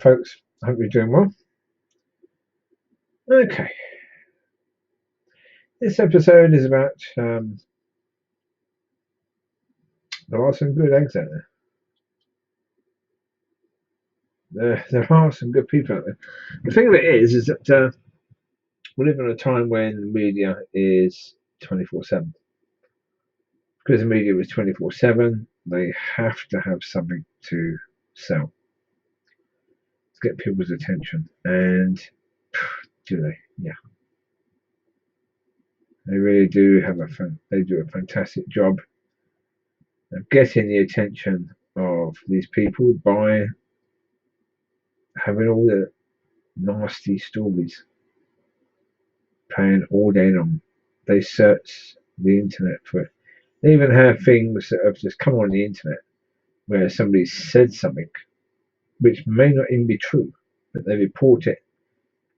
Folks, I hope you're doing well. Okay, this episode is about there are some good eggs out there. There are some good people out there. The thing of it is that we live in a time when the media is 24/7. Because the media is 24/7, they have to have something to sell to get people's attention. And do they? Yeah, they really do have they do a fantastic job of getting the attention of these people by having all the nasty stories playing all day long. They search the internet for it. They even have things that have just come on the internet where somebody said something which may not even be true, but they report it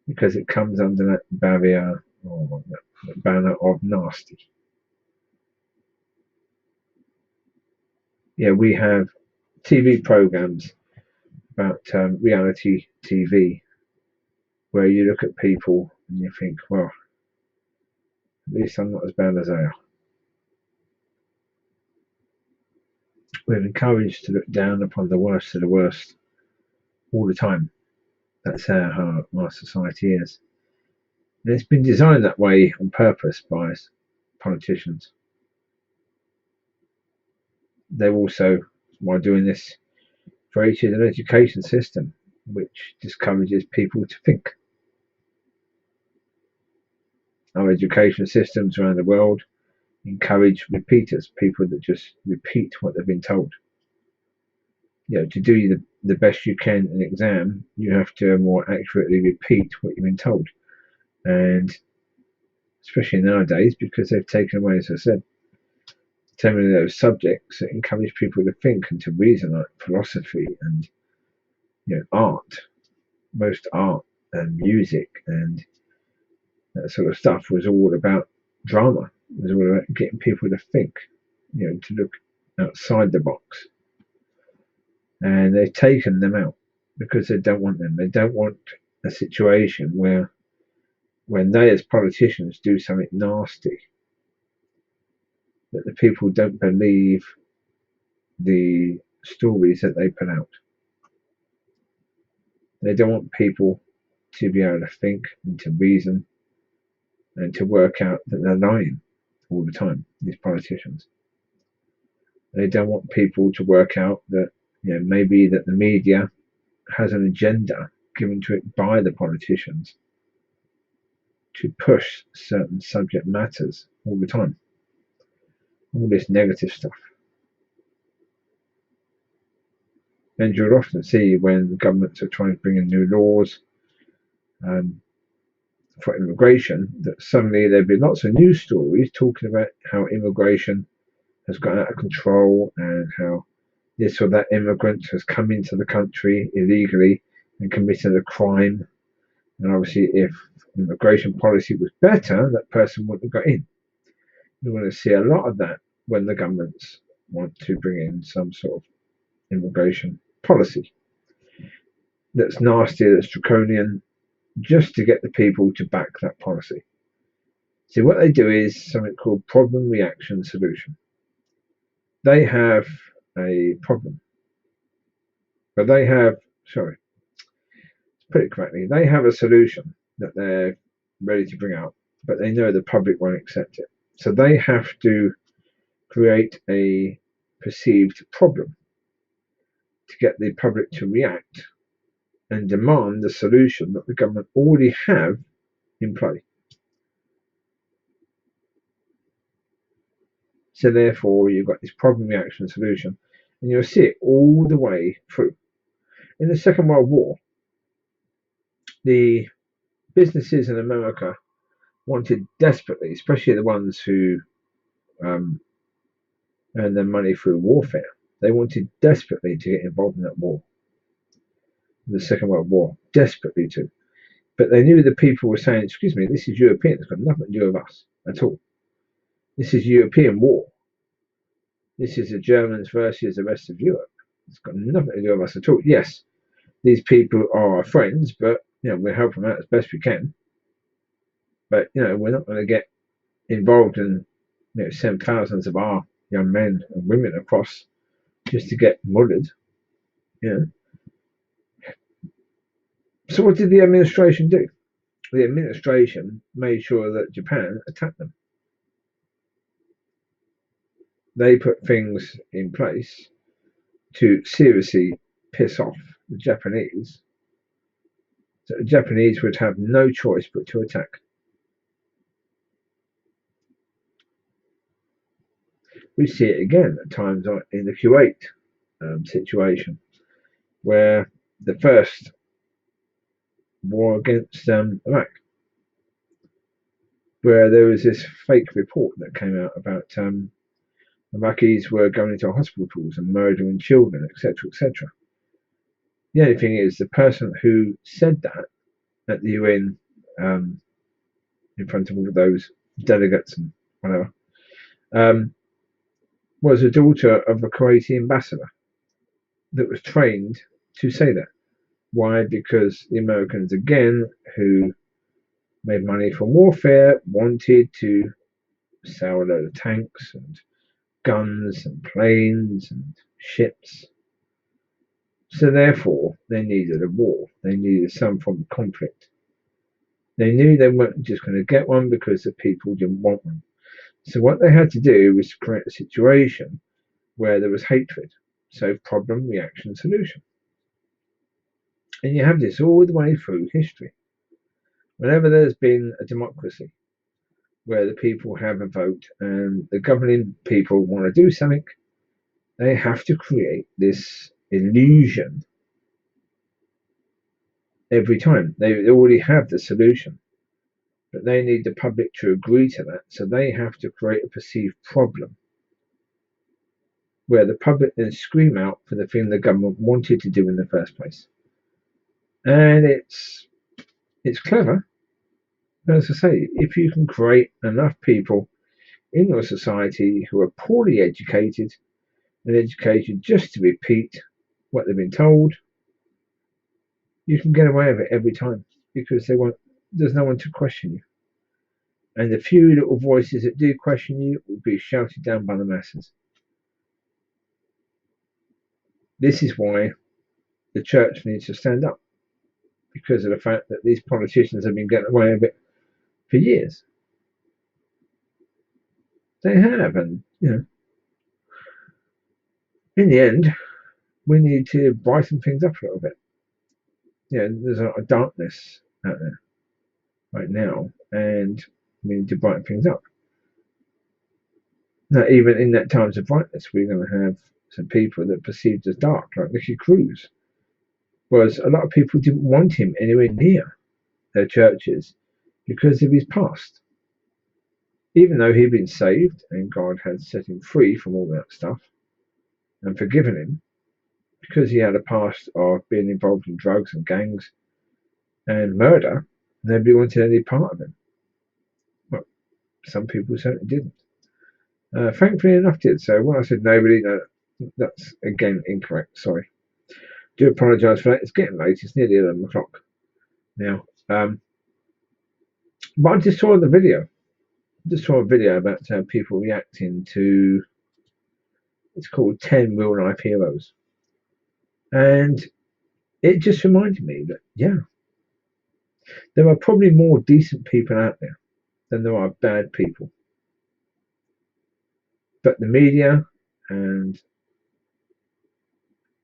because it comes under that barrier or that banner of nasty. Yeah, we have TV programs about reality TV where you look at people and you think, well, at least I'm not as bad as they are. We're encouraged to look down upon the worst of the worst all the time. That's how our society is. And it's been designed that way on purpose by politicians. They've also, while doing this, created an education system which discourages people to think. Our education systems around the world encourage repeaters, people that just repeat what they've been told. To do the best you can in an exam, you have to more accurately repeat what you've been told. And especially nowadays, because they've taken away, as I said, so many of those subjects that encourage people to think and to reason, like philosophy and art. Most art and music and that sort of stuff was all about drama. It was all about getting people to think, to look outside the box. And they've taken them out because they don't want them. They don't want a situation where when they as politicians do something nasty, that the people don't believe the stories that they put out. They don't want people to be able to think and to reason and to work out that they're lying all the time, these politicians. They don't want people to work out that maybe that the media has an agenda given to it by the politicians to push certain subject matters all the time. All this negative stuff. And you'll often see when governments are trying to bring in new laws for immigration that suddenly there'll be lots of news stories talking about how immigration has got out of control and how this or that immigrant has come into the country illegally and committed a crime. And obviously, if immigration policy was better, that person wouldn't have got in. You're going to see a lot of that when the governments want to bring in some sort of immigration policy that's nasty, that's draconian, just to get the people to back that policy. See, what they do is something called problem, reaction, solution. They have a problem, but they have, sorry, to put it correctly, they have a solution that they're ready to bring out, but they know the public won't accept it. So they have to create a perceived problem to get the public to react and demand the solution that the government already have in play. So therefore, you've got this problem, reaction, solution, and you'll see it all the way through. In the Second World War, the businesses in America wanted desperately, especially the ones who earned their money through warfare, they wanted desperately to get involved in that war, the Second World War, desperately to. But they knew the people were saying, excuse me, this is European, it's got nothing to do with us at all. This is European war. This is the Germans versus the rest of Europe. It's got nothing to do with us at all. Yes, these people are our friends, but we'll help them out as best we can. But we're not going to get involved and send thousands of our young men and women across just to get murdered. So what did the administration do? The administration made sure that Japan attacked them. They put things in place to seriously piss off the Japanese, so the Japanese would have no choice but to attack. We see it again at times in the Kuwait situation, where the first war against Iraq, where there was this fake report that came out about Iraqis were going into hospitals and murdering children, etc., etc. The only thing is, the person who said that at the UN, in front of all of those delegates and whatever, was a daughter of a Kuwaiti ambassador that was trained to say that. Why? Because the Americans, again, who made money from warfare, wanted to sell a load of tanks and guns and planes and ships. So therefore, they needed a war. They needed some form of conflict. They knew they weren't just going to get one because the people didn't want one. So what they had to do was create a situation where there was hatred. So problem, reaction, solution. And you have this all the way through history. Whenever there's been a democracy where the people have a vote and the governing people want to do something, they have to create this illusion every time. They already have the solution, but they need the public to agree to that. So they have to create a perceived problem where the public then scream out for the thing the government wanted to do in the first place. And it's clever. As I say, if you can create enough people in your society who are poorly educated and educated just to repeat what they've been told, you can get away with it every time because there's no one to question you. And the few little voices that do question you will be shouted down by the masses. This is why the church needs to stand up, because of the fact that these politicians have been getting away with it for years. They have, and in the end, we need to brighten things up a little bit. There's a lot of darkness out there right now, and we need to brighten things up. Now, even in that times of brightness, we're going to have some people that are perceived as dark, like Nicky Cruz. Whereas a lot of people didn't want him anywhere near their churches because of his past. Even though he'd been saved and God had set him free from all that stuff and forgiven him, because he had a past of being involved in drugs and gangs and murder, nobody wanted any part of him. Well, some people certainly didn't. Thankfully enough did. So when I said nobody, no, that's again incorrect. Sorry. Do apologise for that. It's getting late. It's nearly 11 o'clock now. But I just saw the video. About people reacting to, it's called 10 Real Life Heroes. And it just reminded me that, there are probably more decent people out there than there are bad people. But the media, and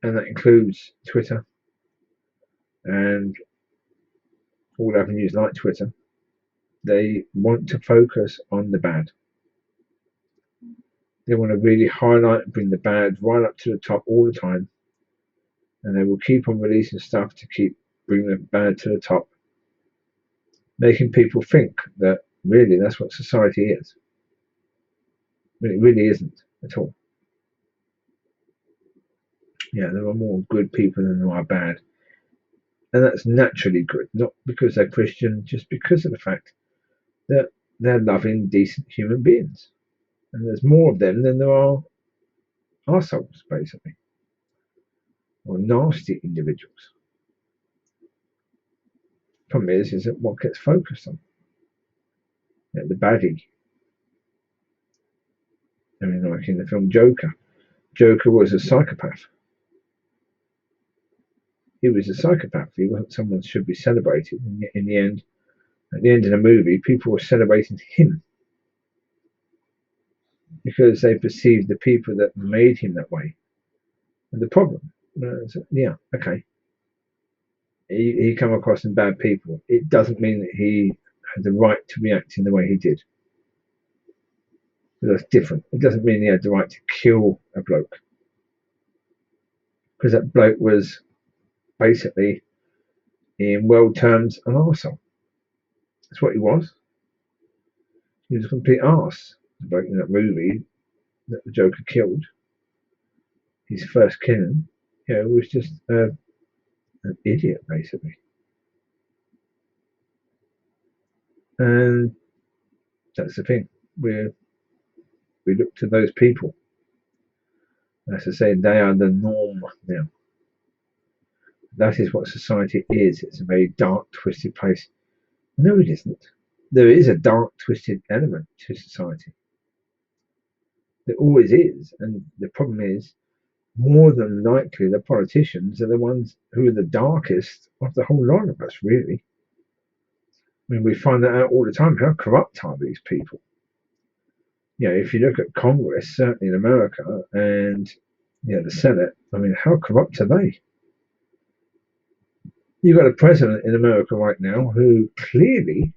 that includes Twitter and all avenues like Twitter, they want to focus on the bad. They want to really highlight and bring the bad right up to the top all the time. And they will keep on releasing stuff to keep bringing the bad to the top, making people think that really that's what society is. When it really isn't at all. There are more good people than there are bad. And that's naturally good, not because they're Christian, just because of the fact that they're loving, decent human beings. And there's more of them than there are arseholes, basically, or nasty individuals. Problem is that what gets focused on, the baddie. I mean, like in the film Joker. Joker was a psychopath. He was a psychopath. He wasn't someone that should be celebrated. In the end, at the end of the movie, people were celebrating him because they perceived the people that made him that way. And the problem, yeah, okay, he come across some bad people. It doesn't mean that he had the right to react in the way he did. That's different. It doesn't mean he had the right to kill a bloke, because that bloke was basically, in world terms, an arsehole. That's what he was. He was a complete arse. The bloke in that movie that the Joker killed, his first killing, was just an idiot, basically. And that's the thing. We look to those people. As I say, they are the norm now. That is what society is. It's a very dark, twisted place. No, it isn't. There is a dark, twisted element to society. There always is. And the problem is, more than likely, the politicians are the ones who are the darkest of the whole lot of us, really. I mean, we find that out all the time. How corrupt are these people? If you look at Congress, certainly in America, and the Senate, I mean, how corrupt are they? You've got a president in America right now who clearly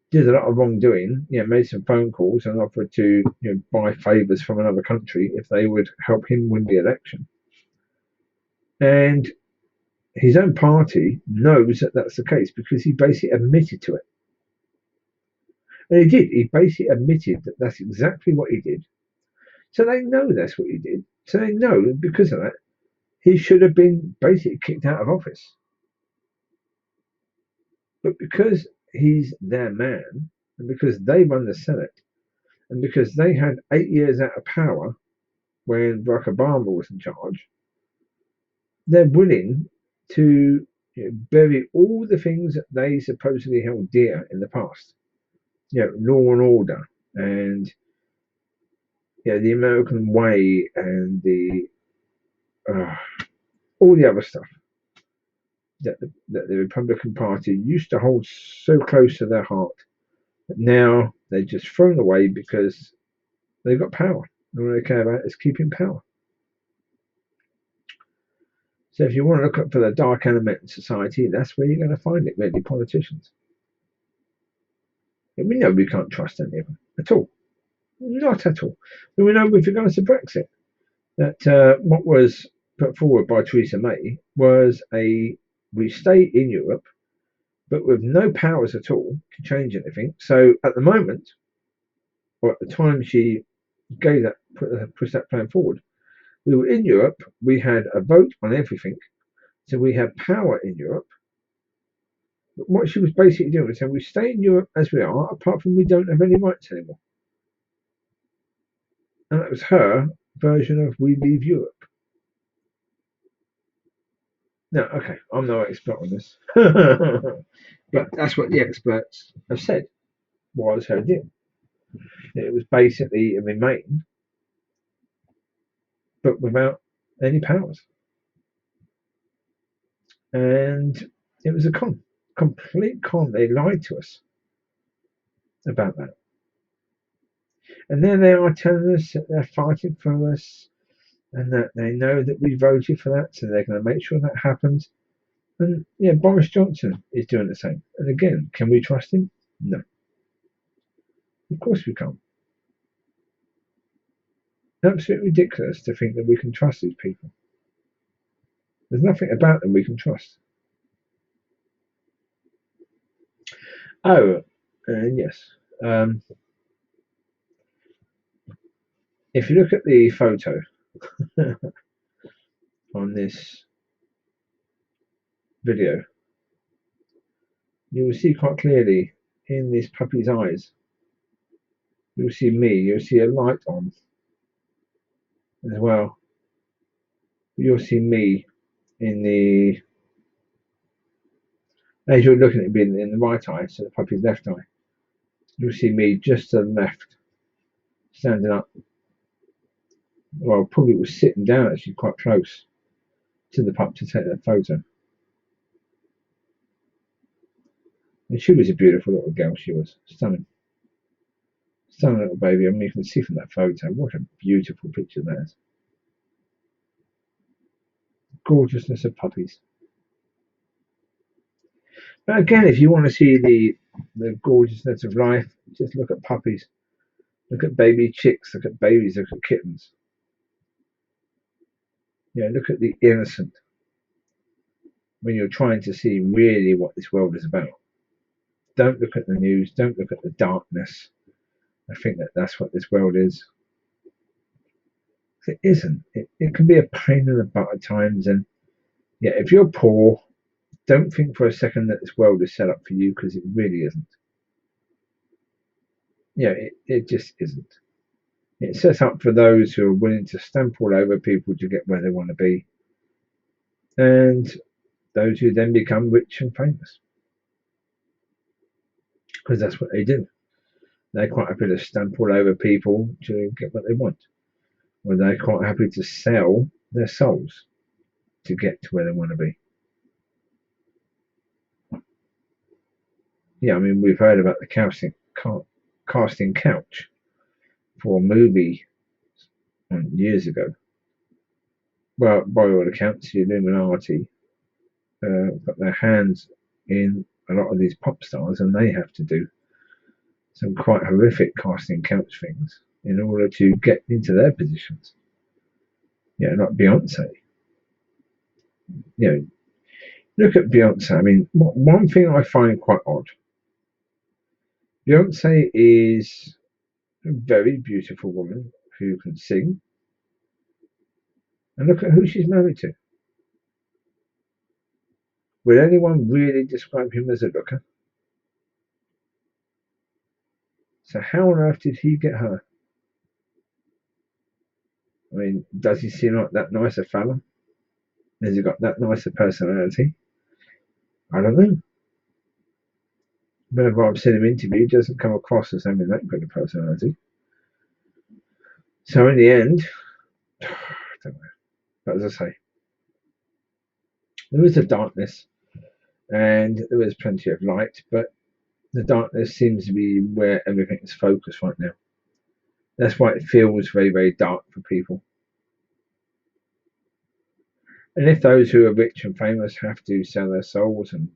did a lot of wrongdoing, made some phone calls and offered to buy favors from another country if they would help him win the election. And his own party knows that that's the case because he basically admitted to it. And he did. He basically admitted that that's exactly what he did. So they know that's what he did. So they know because of that, he should have been basically kicked out of office. But because he's their man, and because they run the Senate, and because they had 8 years out of power when Barack Obama was in charge, they're willing to bury all the things that they supposedly held dear in the past. Law and order, and the American way, and the all the other stuff that the Republican Party used to hold so close to their heart, but now they're just thrown away because they've got power. And all they care about is keeping power. So if you want to look for the dark element in society, that's where you're going to find it, really, politicians. And we know we can't trust any of them at all. Not at all. And we know with regards to Brexit, that what was put forward by Theresa May was we stay in Europe, but with no powers at all to change anything. So at the moment, or at the time she gave that, pushed that plan forward, we were in Europe, we had a vote on everything, so we had power in Europe. But what she was basically doing was saying we stay in Europe as we are, apart from we don't have any rights anymore. And that was her version of we leave Europe. Now, okay, I'm no expert on this, but that's what the experts have said was her deal. It was basically a remain, but without any powers. And it was a complete con. They lied to us about that. And then they are telling us that they're fighting for us and that they know that we voted for that, so they're going to make sure that happens. And Boris Johnson is doing the same. And again, can we trust him? No. Of course we can't. Absolutely ridiculous to think that we can trust these people. There's nothing about them we can trust. Oh, and yes. If you look at the photo on this video, you will see quite clearly in this puppy's eyes, you'll see me, you'll see a light on as well. You'll see me in the As you're looking at me in the right eye, so the puppy's left eye, you'll see me just to the left, standing up. Well, probably was sitting down actually quite close to the pup to take that photo. And she was a beautiful little girl, she was. Stunning. Stunning little baby. I mean, you can see from that photo, what a beautiful picture that is. Gorgeousness of puppies. But again, if you want to see the gorgeousness of life, just look at puppies. Look at baby chicks, look at babies, look at kittens. Yeah, look at the innocent when you're trying to see really what this world is about. Don't look at the news, don't look at the darkness. I think that's what this world is. It isn't. It can be a pain in the butt at times. And yeah, if you're poor, don't think for a second that this world is set up for you, because it really isn't. Yeah, it just isn't. It's set up for those who are willing to stamp all over people to get where they want to be, and those who then become rich and famous, because that's what they do. They're quite happy to stamp all over people to get what they want, or they're quite happy to sell their souls to get to where they want to be. Yeah, I mean, we've heard about the casting couch for a movie years ago. Well, by all accounts, the Illuminati got their hands in a lot of these pop stars, and they have to do some quite horrific casting couch things in order to get into their positions. Yeah, not Beyonce. You know, look at Beyonce. I mean, one thing I find quite odd. Beyonce is a very beautiful woman who can sing, and look at who she's married to. Would anyone really describe him as a looker? So how on earth did he get her? I mean, does he seem like that nice a fella? Has he got that nice a personality? I don't know. Whenever I've seen him interviewed, he doesn't come across as having that good a personality. So in the end, I don't know. But as I say, there was a darkness and there was plenty of light, but the darkness seems to be where everything is focused right now. That's why it feels very, very dark for people. And if those who are rich and famous have to sell their souls and,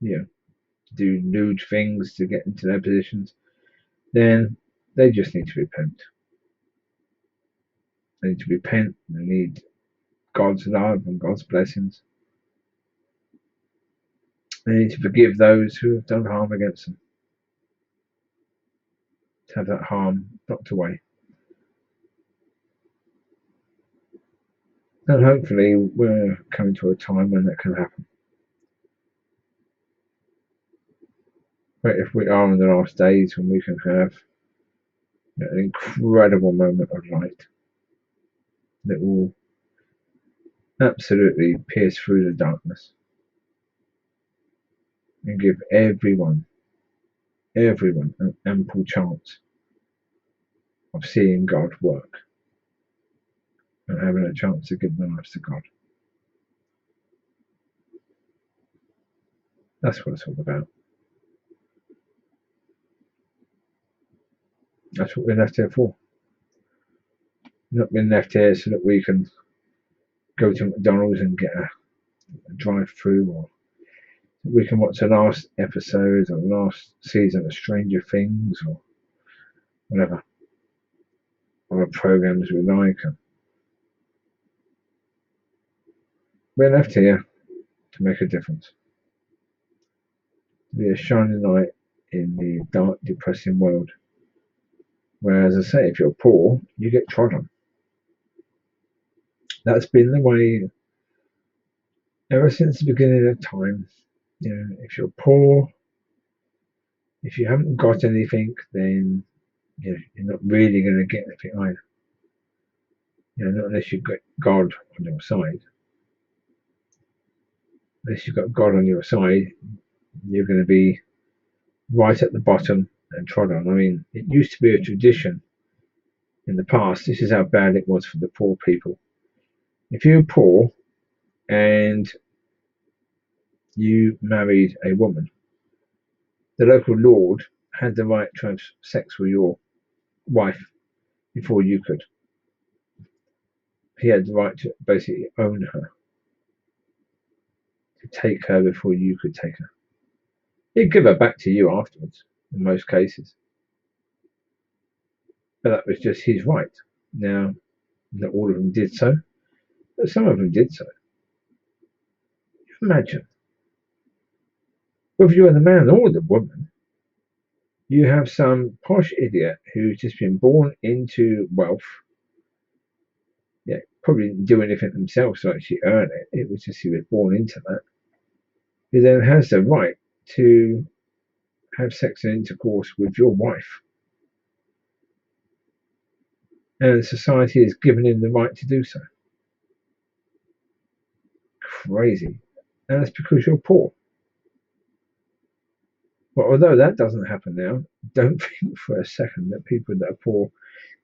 you know, do nude things to get into their positions, then they just need to repent. They need to repent. They need God's love and God's blessings. They need to forgive those who have done harm against them. To have that harm knocked away. And hopefully we're coming to a time when that can happen. But if we are in the last days, when we can have an incredible moment of light that will absolutely pierce through the darkness and give everyone an ample chance of seeing God work and having a chance to give their lives to God. That's what it's all about. That's what we're left here for. Not been left here so that we can go to McDonald's and get a drive-through, or we can watch the last episode or the last season of Stranger Things or whatever other programs we like. We're left here to make a difference, to be a shining light in the dark, depressing world. Where, as I say, if you're poor, you get trod on. That's been the way ever since the beginning of time. You know, if you're poor, if you haven't got anything, then you're not really going to get anything either. You know, not unless you've got God on your side. unless you've got God on your side, you're going to be right at the bottom and trod on. I mean, it used to be a tradition in the past. This is how bad it was for the poor people. If you were poor and you married a woman, the local lord had the right to have sex with your wife before you could. He had the right to basically own her, to take her before you could take her. He'd give her back to you afterwards, in most cases. But that was just his right. Now, not all of them did so, but some of them did so. Imagine, whether you're the man or the woman, you have some posh idiot who's just been born into wealth. Yeah, probably didn't do anything themselves to actually earn it. It was just he was born into that. Who then has the right to have sex and intercourse with your wife. And society has given him the right to do so. Crazy. And that's because you're poor. But although that doesn't happen now, don't think for a second that people that are poor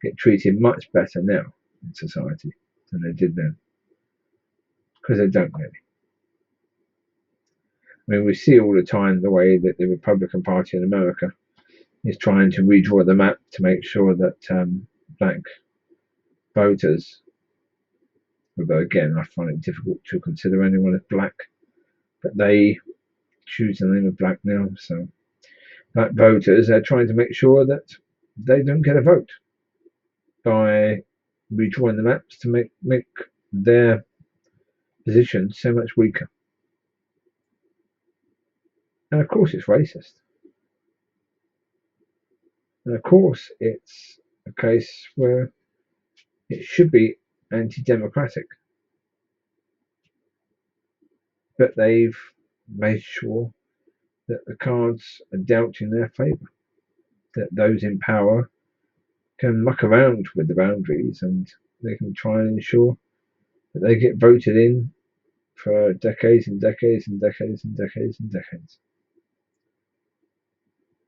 get treated much better now in society than they did then. Because they don't really. I mean, we see all the time the way that the Republican Party in America is trying to redraw the map to make sure that black voters, although again I find it difficult to consider anyone as black, but they choose the name of black now, so black voters are trying to make sure that they don't get a vote by redrawing the maps to make their position so much weaker. And of course it's racist. And of course it's a case where it should be anti-democratic. But they've made sure that the cards are dealt in their favour. That those in power can muck around with the boundaries and they can try and ensure that they get voted in for decades and decades and decades and decades and decades.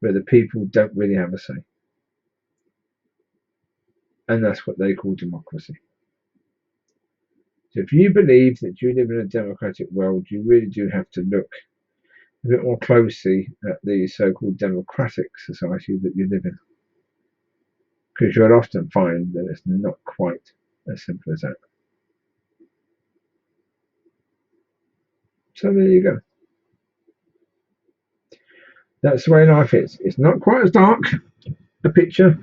Where the people don't really have a say. And that's what they call democracy. So if you believe that you live in a democratic world, you really do have to look a bit more closely at the so-called democratic society that you live in. Because you'll often find that it's not quite as simple as that. So there you go. That's the way life is. It's not quite as dark a picture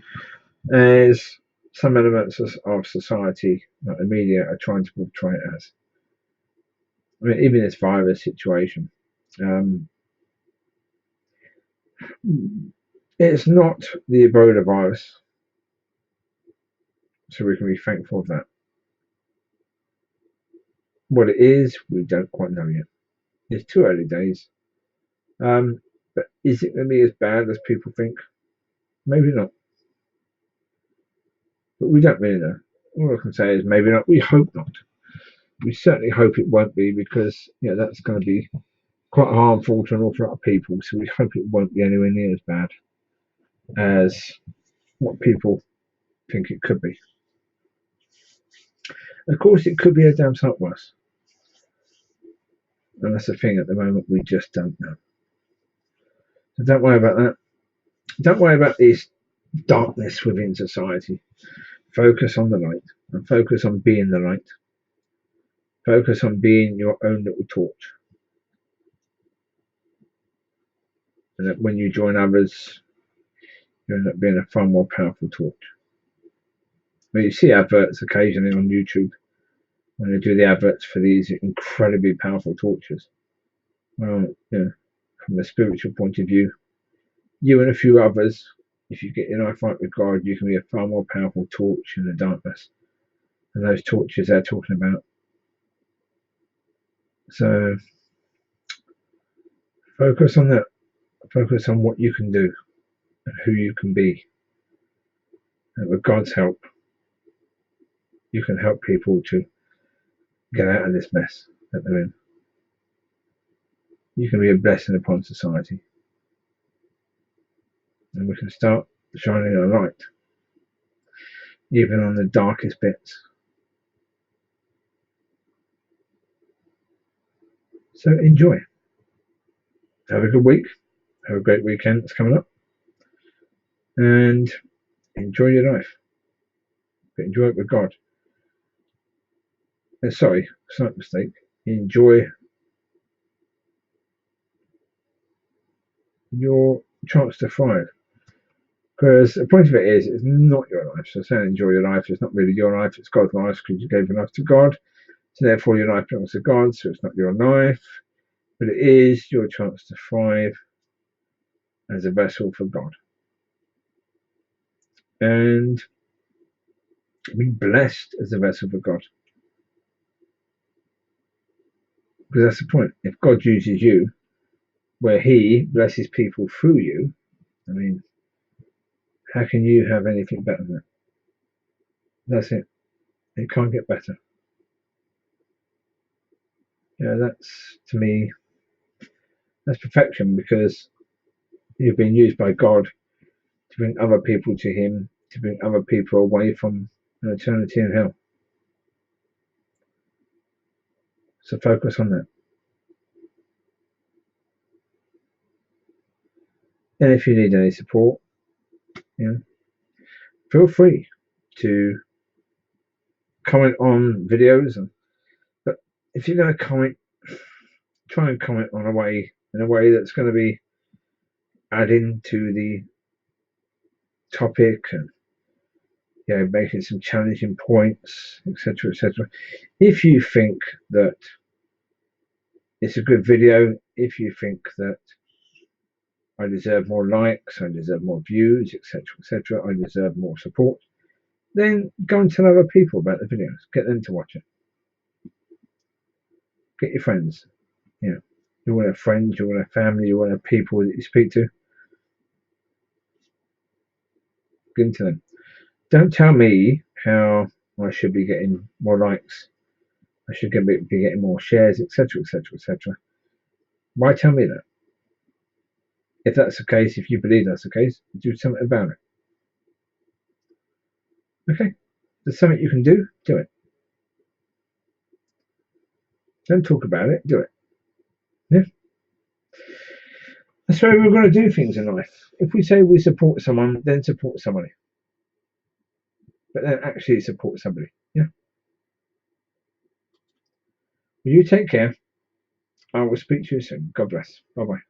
as some elements of society, like the media, are trying to portray it as. I mean, even this virus situation, it's not the Ebola virus, so we can be thankful of that. What it is, we don't quite know yet. It's too early days. But is it going to be as bad as people think? Maybe not. But we don't really know. All I can say is maybe not. We hope not. We certainly hope it won't be, because that's going to be quite harmful to an awful lot of people. So we hope it won't be anywhere near as bad as what people think it could be. Of course, it could be a damn sight worse. And that's the thing, at the moment, we just don't know. So don't worry about that. Don't worry about this darkness within society. Focus on the light, and focus on being the light. Focus on being your own little torch. And that when you join others, you end up being a far more powerful torch. I mean, you see adverts occasionally on YouTube when they do the adverts for these incredibly powerful torches. Well, from a spiritual point of view, you and a few others, if you get in a fight with God, you can be a far more powerful torch in the darkness than those torches they're talking about. So focus on that. Focus on what you can do and who you can be. And with God's help, you can help people to get out of this mess that they're in. you can be a blessing upon society. And we can start shining a light, even on the darkest bits. So enjoy. Have a good week. Have a great weekend that's coming up. And enjoy your life. But enjoy it with God. Sorry, slight mistake. Enjoy your chance to thrive. Because the point of it is, it's not your life. So saying enjoy your life, it's not really your life. It's God's life because you gave your life to God. So therefore your life belongs to God. So it's not your life. But it is your chance to thrive as a vessel for God. And be blessed as a vessel for God. Because that's the point. If God uses you, where He blesses people through you, I mean, how can you have anything better than that? That's it. It can't get better. Yeah, that's, to me, that's perfection, because you've been used by God to bring other people to Him, to bring other people away from an eternity in hell. So focus on that. And if you need any support, feel free to comment on videos. But if you're going to comment, try and comment in a way that's going to be adding to the topic, and making some challenging points, etc., etc. If you think that it's a good video, if you think that I deserve more likes, I deserve more views, etc., etc., I deserve more support, then go and tell other people about the videos. Get them to watch it. Get your friends. You want to have friends, you want to have family, you want to have people that you speak to. Get into them. Don't tell me how I should be getting more likes, I should be getting more shares, etc., etc., etc. Why tell me that? If that's the case, if you believe that's the case, do something about it. Okay? There's something you can do it. Don't talk about it, do it. Yeah? That's the way we're going to do things in life. If we say we support someone, then support somebody. But then actually support somebody. Yeah? Well, you take care. I will speak to you soon. God bless. Bye-bye.